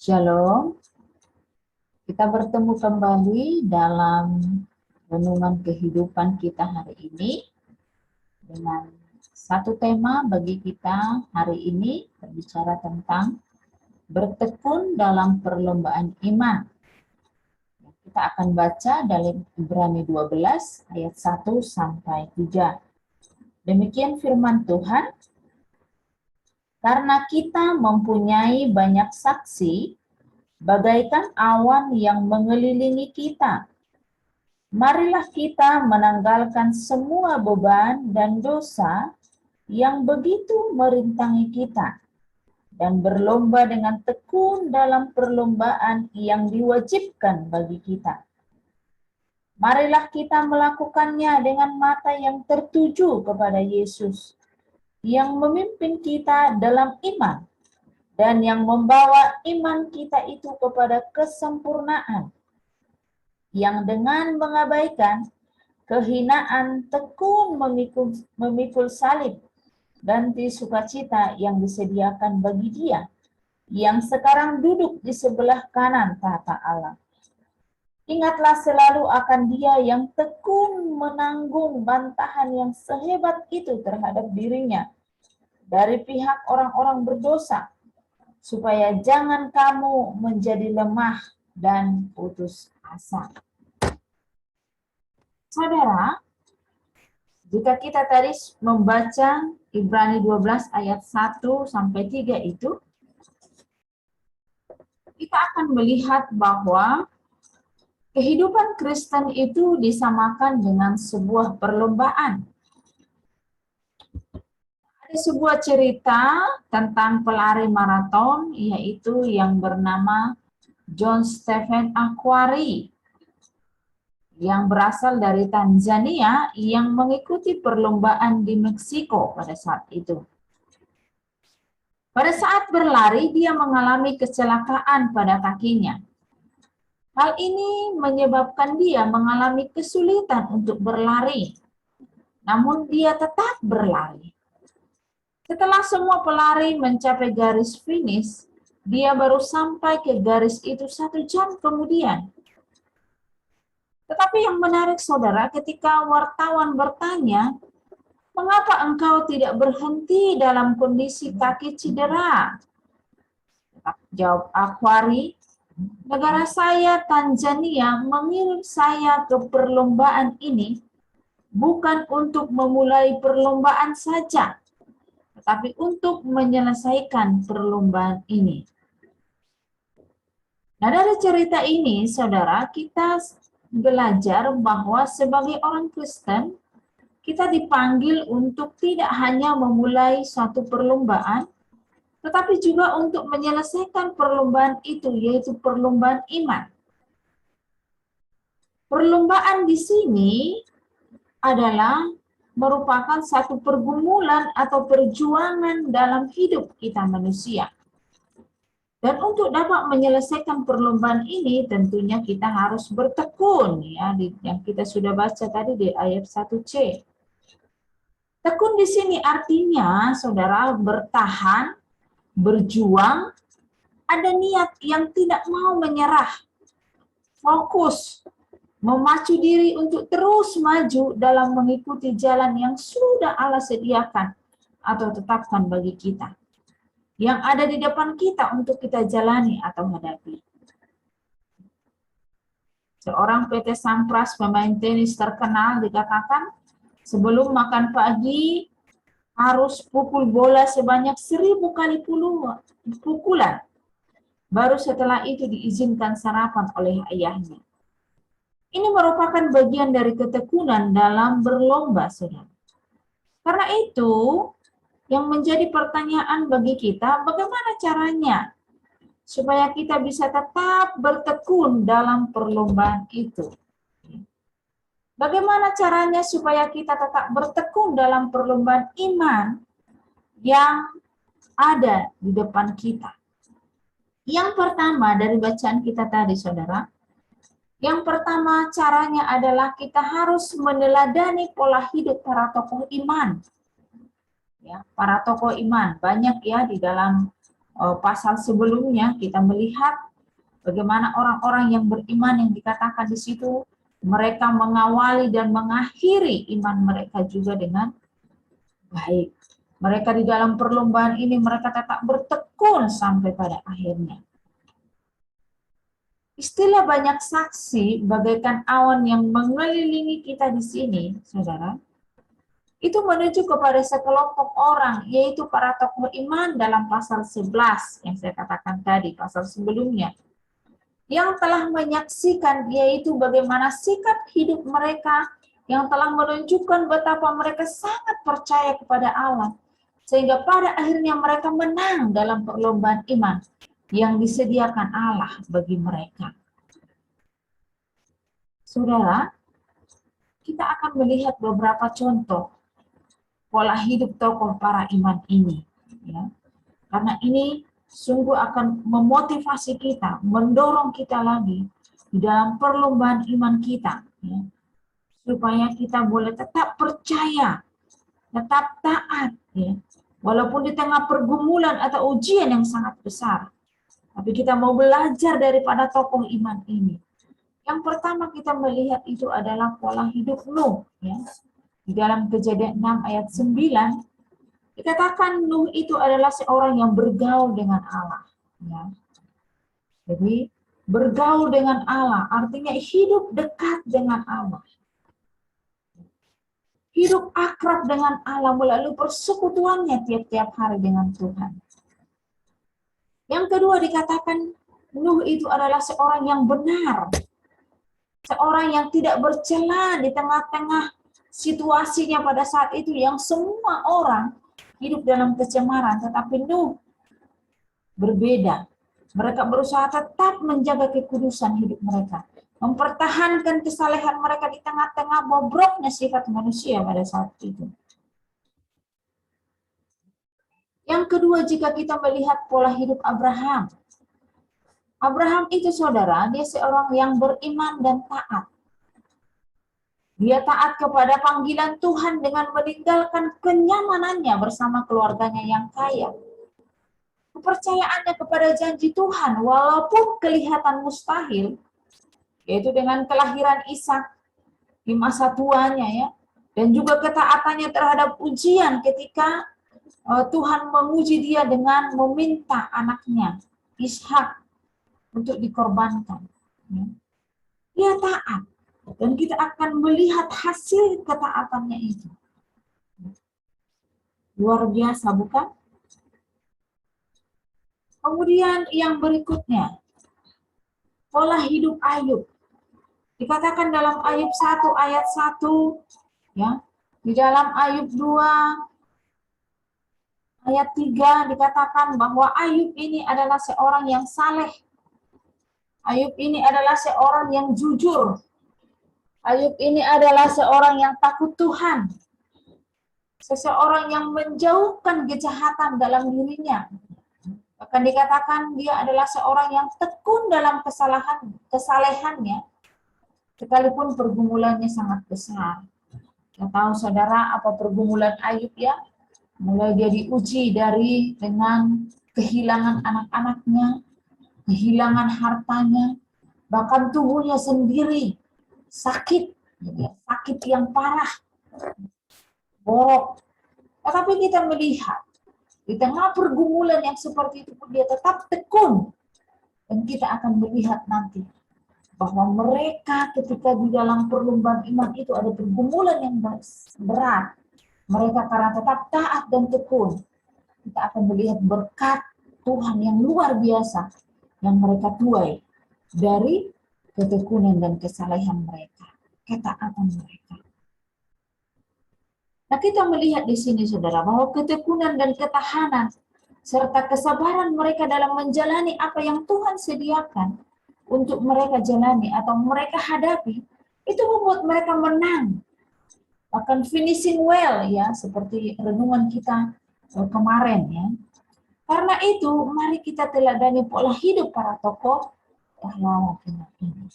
Shalom, kita bertemu kembali dalam renungan kehidupan kita hari ini dengan satu tema bagi kita hari ini berbicara tentang bertekun dalam perlombaan iman. Kita akan baca dari Ibrani 12 ayat 1 sampai 3. Demikian firman Tuhan. Karena kita mempunyai banyak saksi bagaikan awan yang mengelilingi kita. Marilah kita menanggalkan semua beban dan dosa yang begitu merintangi kita, dan berlomba dengan tekun dalam perlombaan yang diwajibkan bagi kita. Marilah kita melakukannya dengan mata yang tertuju kepada Yesus, yang memimpin kita dalam iman, dan yang membawa iman kita itu kepada kesempurnaan, yang dengan mengabaikan kehinaan tekun memikul salib, ganti sukacita yang disediakan bagi Dia, yang sekarang duduk di sebelah kanan tahta Allah. Ingatlah selalu akan Dia yang tekun menanggung bantahan yang sehebat itu terhadap dirinya dari pihak orang-orang berdosa, supaya jangan kamu menjadi lemah dan putus asa. Saudara, jika kita tadi membaca Ibrani 12 ayat 1 sampai 3 itu, kita akan melihat bahwa kehidupan Kristen itu disamakan dengan sebuah perlombaan. Ada sebuah cerita tentang pelari maraton, yaitu yang bernama John Stephen Akhwari, yang berasal dari Tanzania, yang mengikuti perlombaan di Meksiko pada saat itu. Pada saat berlari, dia mengalami kecelakaan pada kakinya. Hal ini menyebabkan dia mengalami kesulitan untuk berlari, namun dia tetap berlari. Setelah semua pelari mencapai garis finish, dia baru sampai ke garis itu 1 jam kemudian. Tetapi yang menarik, saudara, ketika wartawan bertanya, "Mengapa engkau tidak berhenti dalam kondisi kaki cedera?" Jawab Akhwari, "Negara saya, Tanzania, mengirim saya ke perlombaan ini bukan untuk memulai perlombaan saja, tetapi untuk menyelesaikan perlombaan ini." Nah, dari cerita ini, saudara, kita belajar bahwa sebagai orang Kristen, kita dipanggil untuk tidak hanya memulai suatu perlombaan, tetapi juga untuk menyelesaikan perlombaan itu, yaitu perlombaan iman. Perlombaan di sini adalah merupakan satu pergumulan atau perjuangan dalam hidup kita manusia. Dan untuk dapat menyelesaikan perlombaan ini, tentunya kita harus bertekun, ya, yang kita sudah baca tadi di ayat 1C. Tekun di sini artinya, saudara, bertahan, berjuang, ada niat yang tidak mau menyerah, fokus, memacu diri untuk terus maju dalam mengikuti jalan yang sudah Allah sediakan atau tetapkan bagi kita, yang ada di depan kita untuk kita jalani atau hadapi. Seorang PT Sampras, pemain tenis terkenal, dikatakan sebelum makan pagi harus pukul bola sebanyak 1000 kali pukulan. Baru setelah itu diizinkan sarapan oleh ayahnya. Ini merupakan bagian dari ketekunan dalam berlomba, saudara. Karena itu, yang menjadi pertanyaan bagi kita, bagaimana caranya supaya kita bisa tetap bertekun dalam perlombaan itu? Bagaimana caranya supaya kita tetap bertekun dalam perlombaan iman yang ada di depan kita? Yang pertama dari bacaan kita tadi, saudara, yang pertama caranya adalah kita harus meneladani pola hidup para tokoh iman. Ya, para tokoh iman banyak ya di dalam pasal sebelumnya kita melihat bagaimana orang-orang yang beriman yang dikatakan di situ, mereka mengawali dan mengakhiri iman mereka juga dengan baik. Mereka di dalam perlombaan ini mereka tetap bertekun sampai pada akhirnya. Istilah banyak saksi bagaikan awan yang mengelilingi kita di sini, saudara, itu menuju kepada sekelompok orang, yaitu para tokoh iman dalam pasal 11 yang saya katakan tadi, pasal sebelumnya, yang telah menyaksikan yaitu bagaimana sikap hidup mereka yang telah menunjukkan betapa mereka sangat percaya kepada Allah, sehingga pada akhirnya mereka menang dalam perlombaan iman yang disediakan Allah bagi mereka. Saudara, kita akan melihat beberapa contoh pola hidup tokoh para iman ini, ya. Karena ini sungguh akan memotivasi kita, mendorong kita lagi di dalam perlombaan iman kita, ya, supaya kita boleh tetap percaya, tetap taat, ya, walaupun di tengah pergumulan atau ujian yang sangat besar. Tapi kita mau belajar daripada tokoh iman ini. Yang pertama kita melihat itu adalah pola hidup Nuh, ya. Di dalam Kejadian 6 ayat 9 dikatakan Nuh itu adalah seorang yang bergaul dengan Allah, ya. Jadi bergaul dengan Allah artinya hidup dekat dengan Allah. Hidup akrab dengan Allah melalui persekutuannya tiap-tiap hari dengan Tuhan. Yang kedua dikatakan Nuh itu adalah seorang yang benar. Seorang yang tidak bercela di tengah-tengah situasinya pada saat itu yang semua orang hidup dalam kecemaran, tetapi Nuh berbeda. Mereka berusaha tetap menjaga kekudusan hidup mereka, mempertahankan kesalehan mereka di tengah-tengah bobroknya sifat manusia pada saat itu. Yang kedua, jika kita melihat pola hidup Abraham. Abraham itu saudara, dia seorang yang beriman dan taat. Dia taat kepada panggilan Tuhan dengan meninggalkan kenyamanannya bersama keluarganya yang kaya. Kepercayaannya kepada janji Tuhan, walaupun kelihatan mustahil, yaitu dengan kelahiran Ishak di masa tuanya, ya, dan juga ketaatannya terhadap ujian ketika Tuhan menguji dia dengan meminta anaknya, Ishak, untuk dikorbankan. Ya. Dia taat. Dan kita akan melihat hasil ketaatannya itu. Luar biasa, bukan? Kemudian yang berikutnya, pola hidup Ayub. Dikatakan dalam Ayub 1 ayat 1, ya. Di dalam Ayub 2 ayat 3 dikatakan bahwa Ayub ini adalah seorang yang saleh. Ayub ini adalah seorang yang jujur. Ayub ini adalah seorang yang takut Tuhan. Seseorang yang menjauhkan kejahatan dalam dirinya. Bahkan dikatakan dia adalah seorang yang tekun dalam kesalehannya, sekalipun pergumulannya sangat besar. Kita tahu saudara apa pergumulan Ayub, ya. Mulai dia diuji dengan kehilangan anak-anaknya, kehilangan hartanya, bahkan tubuhnya sendiri sakit, sakit yang parah, borok. Tetapi kita melihat di tengah pergumulan yang seperti itu pun dia tetap tekun. Dan kita akan melihat nanti bahwa mereka ketika di dalam perlombaan iman itu ada pergumulan yang berat. Mereka karena tetap taat dan tekun, kita akan melihat berkat Tuhan yang luar biasa yang mereka tuai dari ketekunan dan kesalehan mereka, ketaatan mereka. Nah, kita melihat di sini saudara bahwa ketekunan dan ketahanan serta kesabaran mereka dalam menjalani apa yang Tuhan sediakan untuk mereka jalani atau mereka hadapi, itu membuat mereka menang. Bahkan finishing well, ya, seperti renungan kita kemarin, ya. Karena itu, mari kita teladani pola hidup para tokoh pahlawan ini.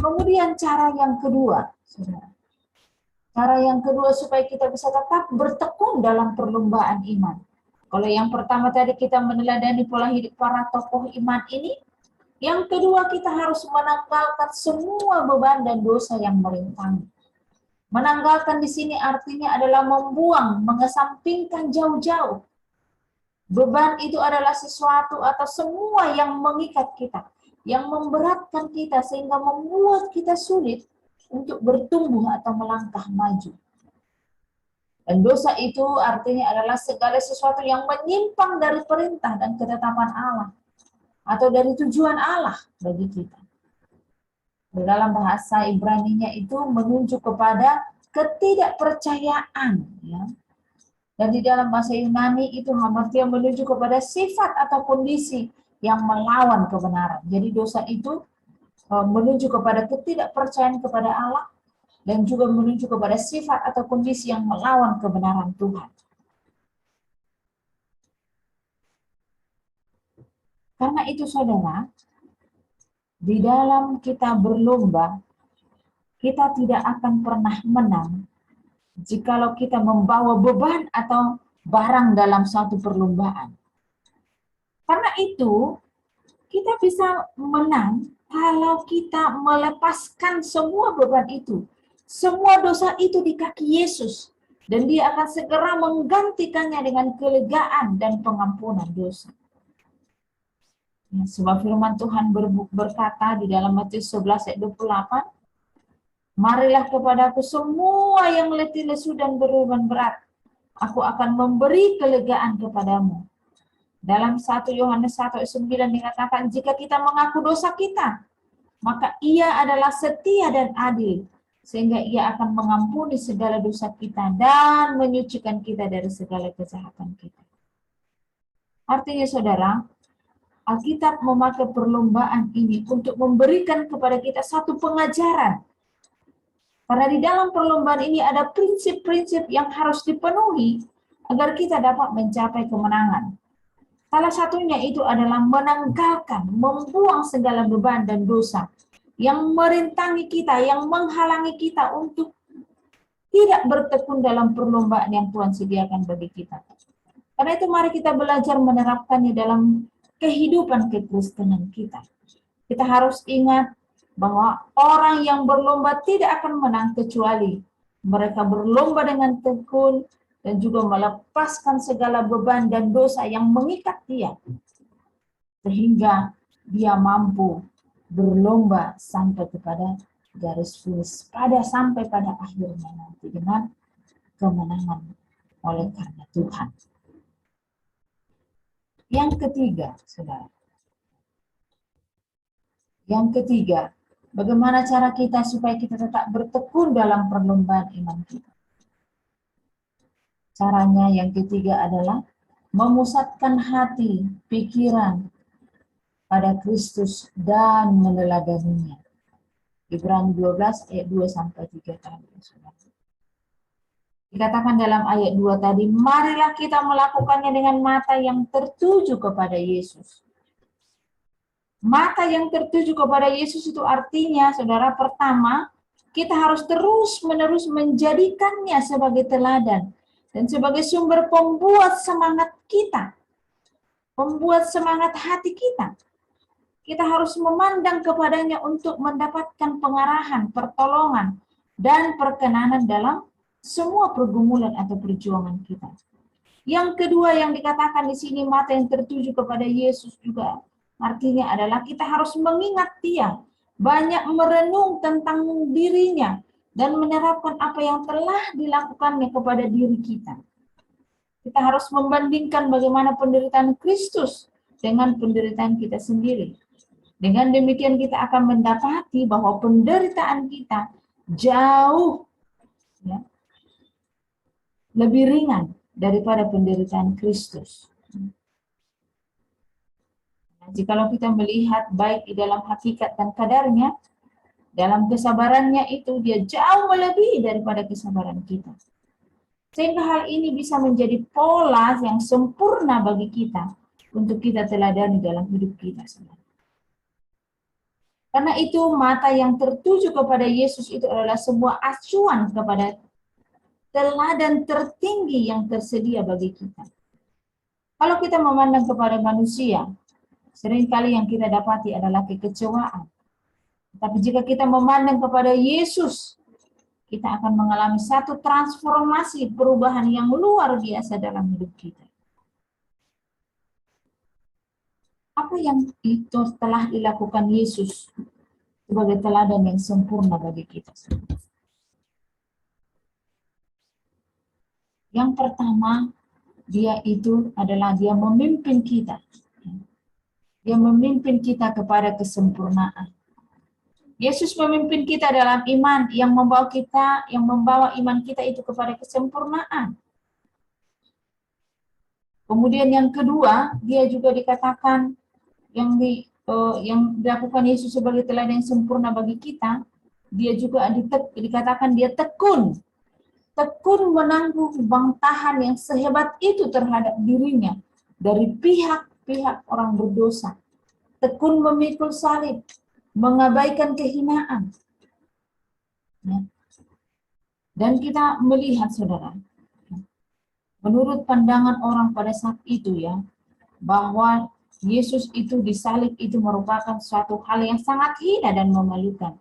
Kemudian cara yang kedua, saudara. Cara yang kedua supaya kita bisa tetap bertekun dalam perlombaan iman. Kalau yang pertama tadi kita meneladani pola hidup para tokoh iman ini, yang kedua kita harus menanggalkan semua beban dan dosa yang merintangi. Menanggalkan di sini artinya adalah membuang, mengesampingkan jauh-jauh. Beban itu adalah sesuatu atau semua yang mengikat kita, yang memberatkan kita sehingga membuat kita sulit untuk bertumbuh atau melangkah maju. Dan dosa itu artinya adalah segala sesuatu yang menyimpang dari perintah dan ketetapan Allah atau dari tujuan Allah bagi kita. Dalam bahasa Ibrani-nya itu menunjuk kepada ketidakpercayaan, ya. Dan di dalam bahasa Yunani itu hamartia menunjuk kepada sifat atau kondisi yang melawan kebenaran. Jadi dosa itu menunjuk kepada ketidakpercayaan kepada Allah dan juga menunjuk kepada sifat atau kondisi yang melawan kebenaran Tuhan. Karena itu saudara, di dalam kita berlomba, kita tidak akan pernah menang jikalau kita membawa beban atau barang dalam satu perlombaan. Karena itu, kita bisa menang kalau kita melepaskan semua beban itu. Semua dosa itu di kaki Yesus. Dan dia akan segera menggantikannya dengan kelegaan dan pengampunan dosa. Sebab firman Tuhan berkata di dalam Matius 11 ayat 28, marilah kepadaku semua yang letih lesu dan berbeban berat. Aku akan memberi kelegaan kepadamu. Dalam 1 Yohanes 1 ayat 9 dikatakan, jika kita mengaku dosa kita, maka ia adalah setia dan adil, sehingga ia akan mengampuni segala dosa kita dan menyucikan kita dari segala kejahatan kita. Artinya saudara, Alkitab memakai perlombaan ini untuk memberikan kepada kita satu pengajaran. Karena di dalam perlombaan ini ada prinsip-prinsip yang harus dipenuhi agar kita dapat mencapai kemenangan. Salah satunya itu adalah menanggalkan, membuang segala beban dan dosa yang merintangi kita, yang menghalangi kita untuk tidak bertekun dalam perlombaan yang Tuhan sediakan bagi kita. Karena itu mari kita belajar menerapkannya dalam kehidupan kekristenan kita. Kita harus ingat bahwa orang yang berlomba tidak akan menang kecuali mereka berlomba dengan tekun dan juga melepaskan segala beban dan dosa yang mengikat dia. Sehingga dia mampu berlomba sampai kepada garis finish, sampai pada akhirnya nanti dengan kemenangan oleh karena Tuhan. Yang ketiga, saudara. Yang ketiga, bagaimana cara kita supaya kita tetap bertekun dalam perlombaan iman kita? Caranya yang ketiga adalah memusatkan hati, pikiran pada Kristus dan meneladaninya. Ibrani 12 ayat 2 sampai 3 tadi. Dikatakan dalam ayat 2 tadi, marilah kita melakukannya dengan mata yang tertuju kepada Yesus. Mata yang tertuju kepada Yesus itu artinya, saudara, pertama, kita harus terus-menerus menjadikannya sebagai teladan dan sebagai sumber pembuat semangat kita, pembuat semangat hati kita. Kita harus memandang kepadanya untuk mendapatkan pengarahan, pertolongan, dan perkenanan dalam semua pergumulan atau perjuangan kita. Yang kedua yang dikatakan di sini, mata yang tertuju kepada Yesus juga artinya adalah kita harus mengingat dia, banyak merenung tentang dirinya, dan menerapkan apa yang telah dilakukannya kepada diri kita. Kita harus membandingkan bagaimana penderitaan Kristus dengan penderitaan kita sendiri. Dengan demikian kita akan mendapati bahwa penderitaan kita jauh lebih ringan daripada penderitaan Kristus. Jikalau kita melihat baik di dalam hakikat dan kadarnya, dalam kesabarannya itu dia jauh melebihi daripada kesabaran kita. Sehingga hal ini bisa menjadi pola yang sempurna bagi kita untuk kita teladani dalam hidup kita. Karena itu mata yang tertuju kepada Yesus itu adalah sebuah acuan kepada teladan tertinggi yang tersedia bagi kita. Kalau kita memandang kepada manusia, seringkali yang kita dapati adalah kekecewaan. Tapi jika kita memandang kepada Yesus, kita akan mengalami satu transformasi, perubahan yang luar biasa dalam hidup kita. Apa yang itu telah dilakukan Yesus sebagai teladan yang sempurna bagi kita? Yang pertama, dia memimpin kita. Dia memimpin kita kepada kesempurnaan. Yesus memimpin kita dalam iman yang membawa iman kita itu kepada kesempurnaan. Kemudian yang kedua, dia juga dikatakan yang dilakukan Yesus sebagai teladan yang sempurna bagi kita, dia juga dikatakan dia tekun menanggung bantahan yang sehebat itu terhadap dirinya dari pihak-pihak orang berdosa. Tekun memikul salib, mengabaikan kehinaan. Ya. Dan kita melihat, saudara, menurut pandangan orang pada saat itu ya, bahwa Yesus itu disalib itu merupakan suatu hal yang sangat hina dan memalukan.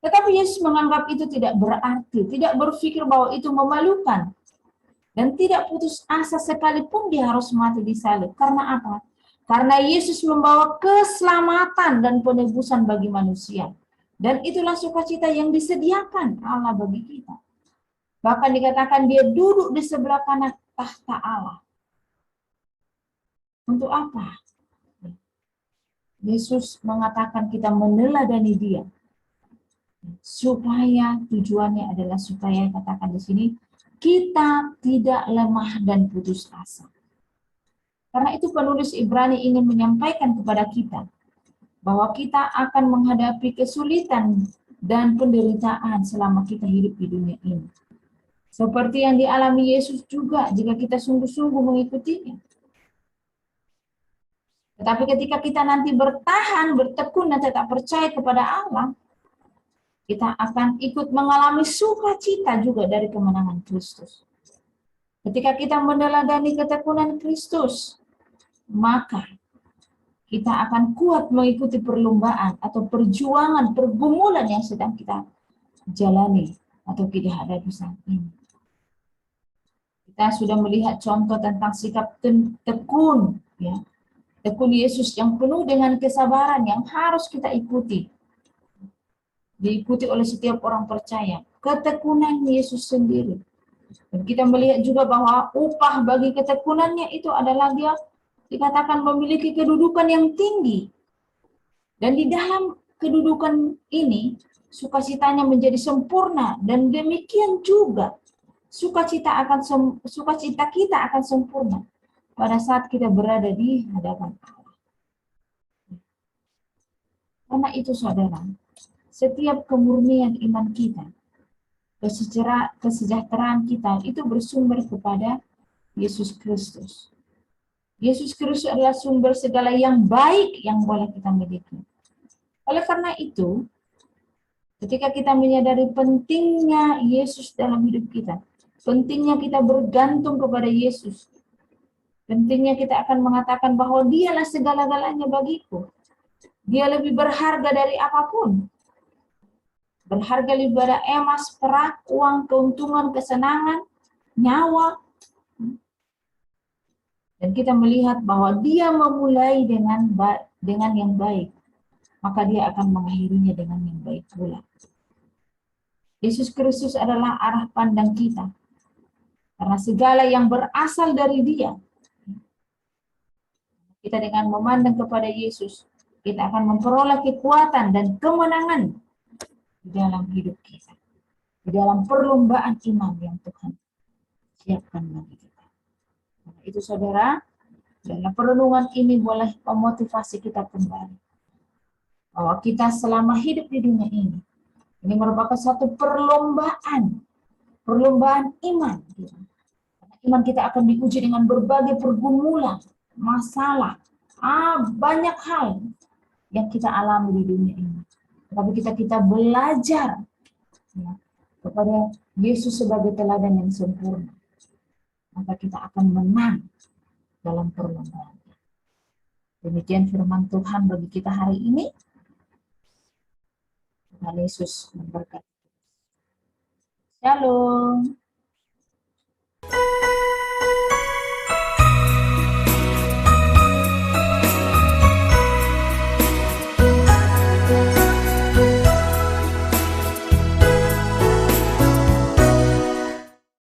Tetapi Yesus menganggap itu tidak berarti, tidak berpikir bahwa itu memalukan. Dan tidak putus asa sekalipun dia harus mati disalib. Karena apa? Karena Yesus membawa keselamatan dan penebusan bagi manusia. Dan itulah sukacita yang disediakan Allah bagi kita. Bahkan dikatakan dia duduk di sebelah kanan tahta Allah. Untuk apa? Yesus mengatakan kita meneladani dia. Supaya tujuannya adalah supaya katakan di sini kita tidak lemah dan putus asa. Karena itu penulis Ibrani ingin menyampaikan kepada kita bahwa kita akan menghadapi kesulitan dan penderitaan selama kita hidup di dunia ini. Seperti yang dialami Yesus juga jika kita sungguh-sungguh mengikutinya. Tetapi ketika kita nanti bertahan, bertekun dan tetap percaya kepada Allah, kita akan ikut mengalami sukacita juga dari kemenangan Kristus. Ketika kita meneladani ketekunan Kristus, maka kita akan kuat mengikuti perlombaan atau perjuangan, pergumulan yang sedang kita jalani atau kita hadapi saat ini. Kita sudah melihat contoh tentang sikap tekun, ya, tekun Yesus yang penuh dengan kesabaran yang harus kita ikuti, diikuti oleh setiap orang percaya. Ketekunan Yesus sendiri. Dan kita melihat juga bahwa upah bagi ketekunannya itu adalah dia dikatakan memiliki kedudukan yang tinggi. Dan di dalam kedudukan ini, sukacitanya menjadi sempurna. Dan demikian juga, sukacita kita akan sempurna pada saat kita berada di hadapan Allah. Karena itu, saudara, setiap kemurnian iman kita, kesejahteraan kita, itu bersumber kepada Yesus Kristus. Yesus Kristus adalah sumber segala yang baik yang boleh kita miliki. Oleh karena itu, ketika kita menyadari pentingnya Yesus dalam hidup kita, pentingnya kita bergantung kepada Yesus, pentingnya kita akan mengatakan bahwa dialah segala-galanya bagiku. Dia lebih berharga dari apapun. Berharga lebih dari emas, perak, uang, keuntungan, kesenangan, nyawa. Dan kita melihat bahwa dia memulai dengan yang baik, maka dia akan mengakhirinya dengan yang baik pula. Yesus Kristus adalah arah pandang kita. Karena segala yang berasal dari dia, kita dengan memandang kepada Yesus, kita akan memperoleh kekuatan dan kemenangan di dalam hidup kita. Di dalam perlombaan iman yang Tuhan siapkan bagi kita. Itu saudara, dalam perenungan ini boleh memotivasi kita kembali. Bahwa kita selama hidup di dunia ini merupakan satu perlombaan iman. Karena iman kita akan diuji dengan berbagai pergumulan, masalah, banyak hal yang kita alami di dunia ini. Tapi kita belajar ya, kepada Yesus sebagai teladan yang sempurna. Maka kita akan menang dalam perlombaan. Demikian firman Tuhan bagi kita hari ini. Tuhan Yesus memberkati. Shalom.